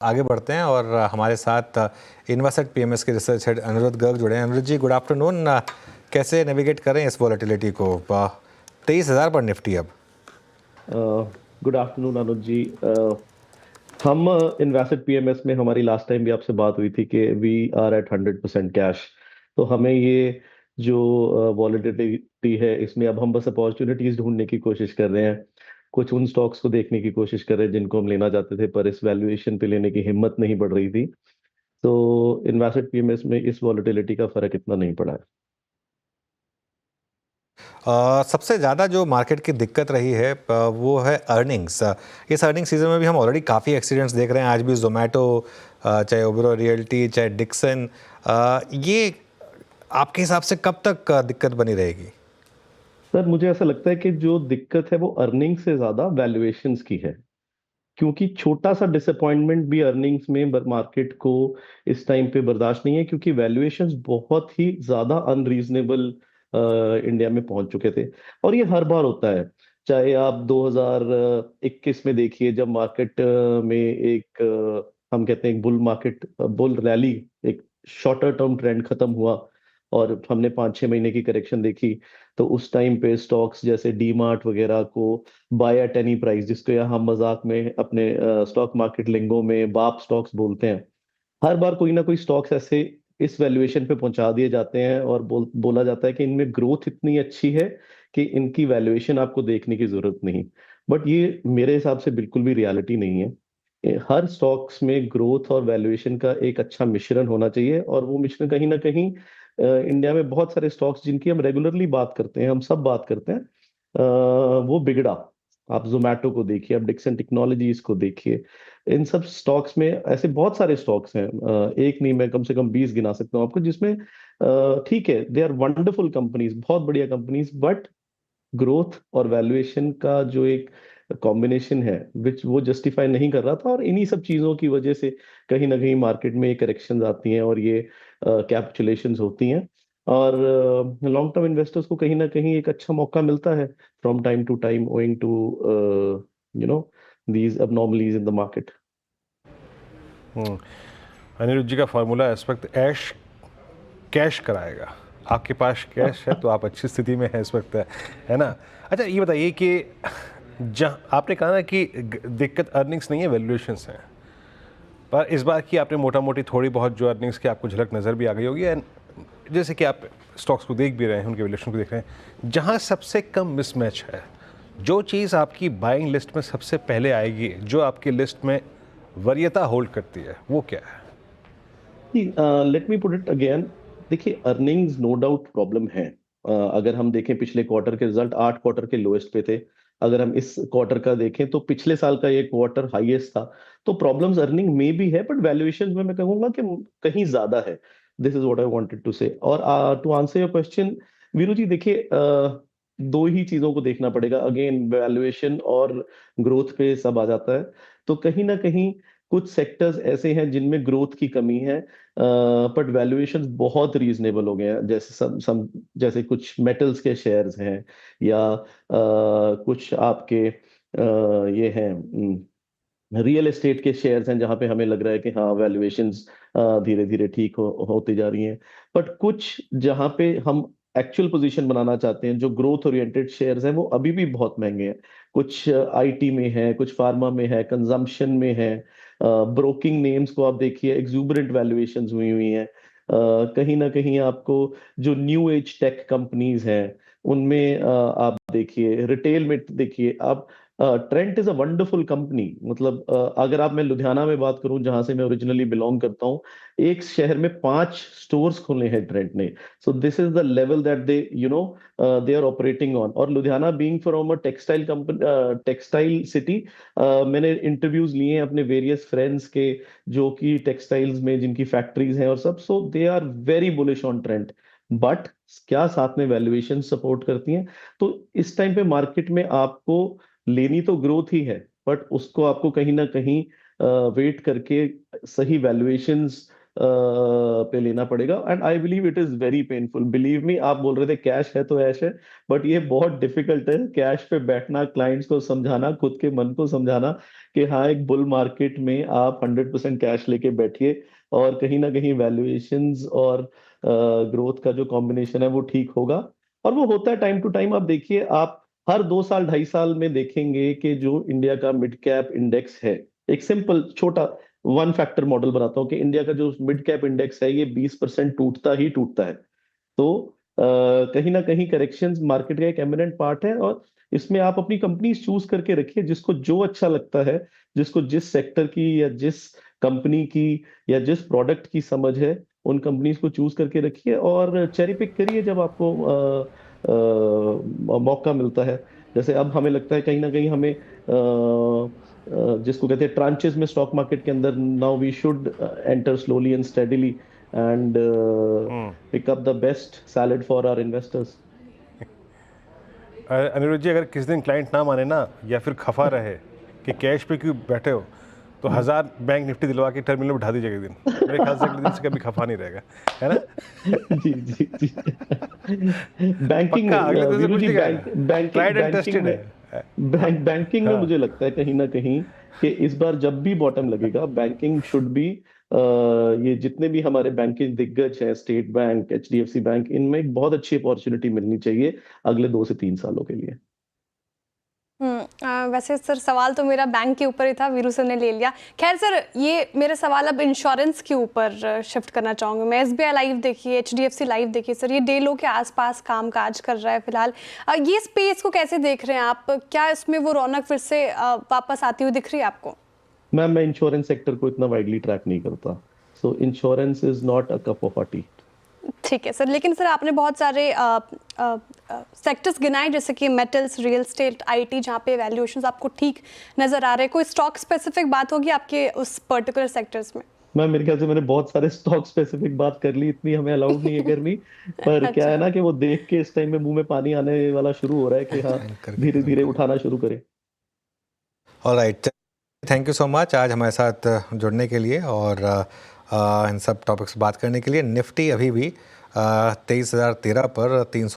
आगे बढ़ते हैं और हमारे साथ इन्वेस्टेड पीएमएस के रिसर्च हेड अनिरुद्ध गर्ग जुड़े हैं। अनिरुद्ध जी, गुड आफ्टरनून। कैसे नेविगेट करें इस वॉलेटिलिटी को? 23,000 पर निफ्टी अब। गुड आफ्टरनून अनुज जी। हम इन्वेस्टेड पीएमएस में हमारी लास्ट टाइम भी आपसे बात हुई थी कि वी आर एट 100% कैश। तो हमें ये जो वॉलेटिलिटी है इसमें अब हम बस अपॉर्चुनिटीज ढूंढने की कोशिश कर रहे हैं। कुछ उन स्टॉक्स को देखने की कोशिश कर रहे हैं जिनको हम लेना चाहते थे पर इस वैल्यूएशन पे लेने की हिम्मत नहीं बढ़ रही थी। तो इन्वेस्टेड पीएमएस में इस वॉलेटिलिटी का फर्क इतना नहीं पड़ा है। सबसे ज़्यादा जो मार्केट की दिक्कत रही है वो है अर्निंग्स। इस अर्निंग सीजन में भी हम ऑलरेडी काफ़ी एक्सीडेंट्स देख रहे हैं। आज भी जोमेटो, चाहे ओबेरॉय रियल्टी, चाहे डिक्सन, ये आपके हिसाब से कब तक दिक्कत बनी रहेगी? सर मुझे ऐसा लगता है कि जो दिक्कत है वो अर्निंग से ज्यादा वैल्यूएशंस की है। क्योंकि छोटा सा डिसअपॉइंटमेंट भी अर्निंग्स में मार्केट को इस टाइम पे बर्दाश्त नहीं है, क्योंकि वैल्यूएशंस बहुत ही ज्यादा अनरीजनेबल इंडिया में पहुंच चुके थे। और ये हर बार होता है। चाहे आप 2021 में देखिए, जब मार्केट में एक हम कहते हैं एक बुल मार्केट, बुल रैली, एक शॉर्टर टर्म ट्रेंड खत्म हुआ और हमने 5-6 महीने की करेक्शन देखी। तो उस टाइम पे स्टॉक्स जैसे डी मार्ट वगैरह को बाय एट एनी प्राइस, जिसको यहाँ हम मजाक में अपने स्टॉक मार्केट लिंगो में बाप स्टॉक्स बोलते हैं, हर बार कोई ना कोई स्टॉक्स ऐसे इस वैल्यूएशन पे पहुंचा दिए जाते हैं और बोला जाता है कि इनमें ग्रोथ इतनी अच्छी है कि इनकी वैल्यूएशन आपको देखने की जरूरत नहीं। बट ये मेरे हिसाब से बिल्कुल भी रियलिटी नहीं है। हर स्टॉक्स में ग्रोथ और वैल्यूएशन का एक अच्छा मिश्रण होना चाहिए, और वो मिश्रण कहीं ना कहीं इंडिया में बहुत सारे स्टॉक्स जिनकी हम रेगुलरली बात करते हैं, हम सब बात करते हैं, वो बिगड़ा। आप जोमेटो को देखिए, आप डिक्सन टेक्नोलॉजीज को देखिए। इन सब स्टॉक्स में ऐसे बहुत सारे स्टॉक्स हैं, एक नहीं, मैं कम से कम 20 गिना सकता हूँ आपको, जिसमें ठीक है, दे आर वंडरफुल कंपनीज, बहुत बढ़िया कंपनीज, बट ग्रोथ और वैल्यूएशन का जो एक कॉम्बिनेशन है विच वो जस्टिफाई नहीं कर रहा था। और इन्हीं सब चीजों की वजह से कहीं ना कहीं मार्केट में करेक्शंस आती हैं और ये कैपिचुलेशंस होती हैं। और लॉन्ग टर्म इन्वेस्टर्स को कहीं ना कहीं एक अच्छा मौका मिलता है from time to time, owing to you know these abnormalities in the market. Aniruddh ji का फॉर्मूला इस वक्त ऐश कैश कराएगा। आपके पास कैश है तो आप अच्छी स्थिति में है इस वक्त, है ना? अच्छा, ये बताइए कि जहाँ आपने कहा ना कि दिक्कत अर्निंग्स नहीं है, वैल्यूएशंस हैं, पर इस बार की आपने मोटा मोटी थोड़ी बहुत जो अर्निंग्स की आपको झलक नज़र भी आ गई होगी, एंड जैसे कि आप स्टॉक्स को देख भी रहे हैं, उनके वैल्यूएशन को देख रहे हैं, जहाँ सबसे कम मिसमैच है, जो चीज़ आपकी बाइंग लिस्ट में सबसे पहले आएगी, जो आपकी लिस्ट में वरीयता होल्ड करती है, वो क्या है? Let me put it again. देखिए, अर्निंग्स नो डाउट प्रॉब्लम है। अगर हम देखें पिछले क्वार्टर के रिजल्ट 8 क्वार्टर के लोएस्ट पे थे। अगर हम इस क्वार्टर का देखें तो पिछले साल का ये क्वार्टर हाईएस्ट था। तो प्रॉब्लम्स अर्निंग में भी है, बट वैल्यूएशन में मैं कहूंगा कि कहीं ज्यादा है। This is what I wanted to say. और to answer your question, Veeru ji, देखिए, दो ही चीजों को देखना पड़ेगा अगेन, वैल्यूएशन और ग्रोथ पे सब आ जाता है। तो कहीं ना कहीं कुछ सेक्टर्स ऐसे हैं जिनमें ग्रोथ की कमी है, बट वैल्यूएशंस बहुत रीजनेबल हो गए हैं। जैसे जैसे कुछ मेटल्स के शेयर्स हैं, या कुछ आपके ये हैं, रियल एस्टेट के शेयर्स हैं, जहां पे हमें लग रहा है कि हाँ, वैल्यूएशंस धीरे धीरे ठीक होती जा रही हैं। बट कुछ जहां पे हम एक्चुअल पोजीशन बनाना चाहते हैं, जो ग्रोथ ओरिएंटेड शेयर्स हैं, वो अभी भी बहुत महंगे हैं। कुछ आईटी में है, कुछ फार्मा में है, कंजम्पशन में है। ब्रोकिंग नेम्स को आप देखिए, एक्सूबरेंट वैल्यूएशंस हुई हुई हैं। कहीं ना कहीं आपको जो न्यू एज टेक कंपनीज हैं उनमें आप देखिए, रिटेल में देखिए आप, Trent is a wonderful company. मतलब अगर आप, मैं लुधियाना में बात करूं जहां से मैं ओरिजिनली बिलोंग करता हूं, एक शहर में 5 स्टोर्स खोले हैं ट्रेंट ने। So this is the level that they they are operating on. और Ludhiana being from a textile company, textile city, मैंने इंटरव्यूज लिए हैं अपने वेरियस फ्रेंड्स के, जो कि टेक्सटाइल्स में जिनकी फैक्ट्रीज हैं और सब। So they are very bullish on trend. But क्या साथ में वैल्यूएशन सपोर्ट करती हैं? तो इस टाइम पे मार्केट में आपको लेनी तो ग्रोथ ही है, बट उसको आपको कहीं ना कहीं वेट करके सही वैल्यूएशंस पे लेना पड़ेगा, and I believe it is very painful. Believe me, आप बोल रहे थे कैश है तो ऐश है, बट ये बहुत डिफिकल्ट है कैश पे बैठना, क्लाइंट्स को समझाना, खुद के मन को समझाना कि हाँ, एक बुल मार्केट में आप 100% कैश लेके बैठिए, और कहीं ना कहीं वैल्यूएशंस और ग्रोथ का जो कॉम्बिनेशन है वो ठीक होगा। और वो होता है टाइम टू टाइम। आप देखिए, आप हर 2 साल 2.5 साल में देखेंगे कि जो इंडिया का मिड कैप इंडेक्स है, एक सिंपल छोटा वन फैक्टर मॉडल बनाता हूँ कि इंडिया का जो मिड कैप इंडेक्स है ये 20% टूटता ही टूटता है। तो कहीं ना कहीं करेक्शंस मार्केट का एक एमिनेंट पार्ट है, और इसमें आप अपनी कंपनीज चूज करके रखिए जिसको जो अच्छा लगता है, जिसको जिस सेक्टर की या जिस कंपनी की या जिस प्रोडक्ट की समझ है, उन कंपनीज को चूज करके रखिए और चेरी पिक करिए जब आपको मौका मिलता है। जैसे अब हमें लगता है कहीं ना कहीं हमें जिसको कहते हैं ट्रांचेस में स्टॉक मार्केट के अंदर, now we should enter slowly and steadily and pick up the best salad for our investors. Aniruddh ji, अगर किसी दिन क्लाइंट ना माने ना, या फिर खफा रहे कि कैश पे क्यों बैठे हो, तो 1000 बैंक निफ्टी दिलवा के टर्मिनल में बिठा दीजिएगा एक दिन। मेरे ख्याल से अगले दिन से कभी खफा नहीं रहेगा, है ना? जी जी जी। बैंकिंग पक्का अगले दिन से वीरू कुछ जी, नहीं कहेगा। ट्राइड एंड टेस्टेड है। बैंकिंग में हाँ। मुझे लगता है कहीं ना कहीं कि इस बार जब भी बॉटम लगेगा, बैंकिंग शुड बी, ये जितने भी हमारे बैंकिंग दिग्गज हैं, स्टेट बैंक, एचडीएफसी बैंक, इनमें एक बहुत अच्छी अपॉर्चुनिटी मिलनी चाहिए अगले 2 से 3 सालों के लिए। वैसे सर सवाल तो मेरा बैंक के ऊपर ही था, वीरू सर ने ले लिया। खैर सर, ये मेरा सवाल अब इंश्योरेंस के ऊपर शिफ्ट करना चाहूँगी मैं। एसबीआई लाइफ देखिए, एचडीएफसी लाइफ देखिए सर, ये डेलो के आसपास काम काज कर रहा है फिलहाल। ये स्पेस को कैसे देख रहे हैं आप? क्या इसमें वो रौनक फिर से वापस आती हुई दिख रही है आपको? मैम, मैं इंश्योरेंस सेक्टर को इतना वाइडली ट्रैक नहीं करता, सो insurance is not a cup of T. ठीक है सर, लेकिन सर आपने बहुत सारे सेक्टर्स गिनाए, जैसे कि मेटल्स, रियल एस्टेट, आईटी, जहाँ पे वैल्यूएशंस आपको ठीक नजर आ रहे हैं। कोई स्टॉक स्पेसिफिक बात होगी आपके उस पर्टिकुलर सेक्टर्स में? मैम, मेरे ख्याल से मैंने बहुत सारे स्टॉक स्पेसिफिक बात कर ली, इतनी हमें अलाउड नहीं है करनी। पर क्या अच्छा। है ना कि वो देख के इस टाइम में मुंह में पानी आने वाला शुरू हो रहा है कि हाँ, करके धीरे धीरे देखो। उठाना शुरू करें। Alright, thank you so much आज हमारे साथ जुड़ने के लिए और इन सब टॉपिक्स बात करने के लिए। निफ्टी अभी भी 23,013 पर 300